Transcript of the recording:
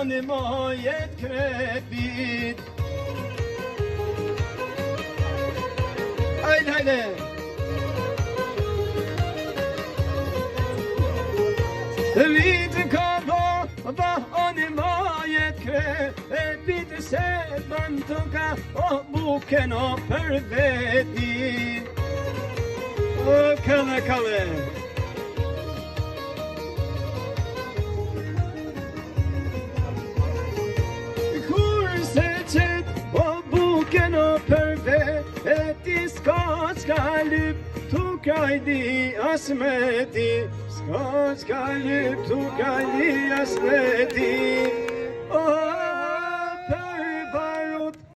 oni mojet krepit. Hajde, hajde! Vitë ka ba oni mojet krepit, se bën të ka o buken o për veti. O kalle, kalle! Ska lyp tukajdi asmeti, ska lyp tukajdi asmeti.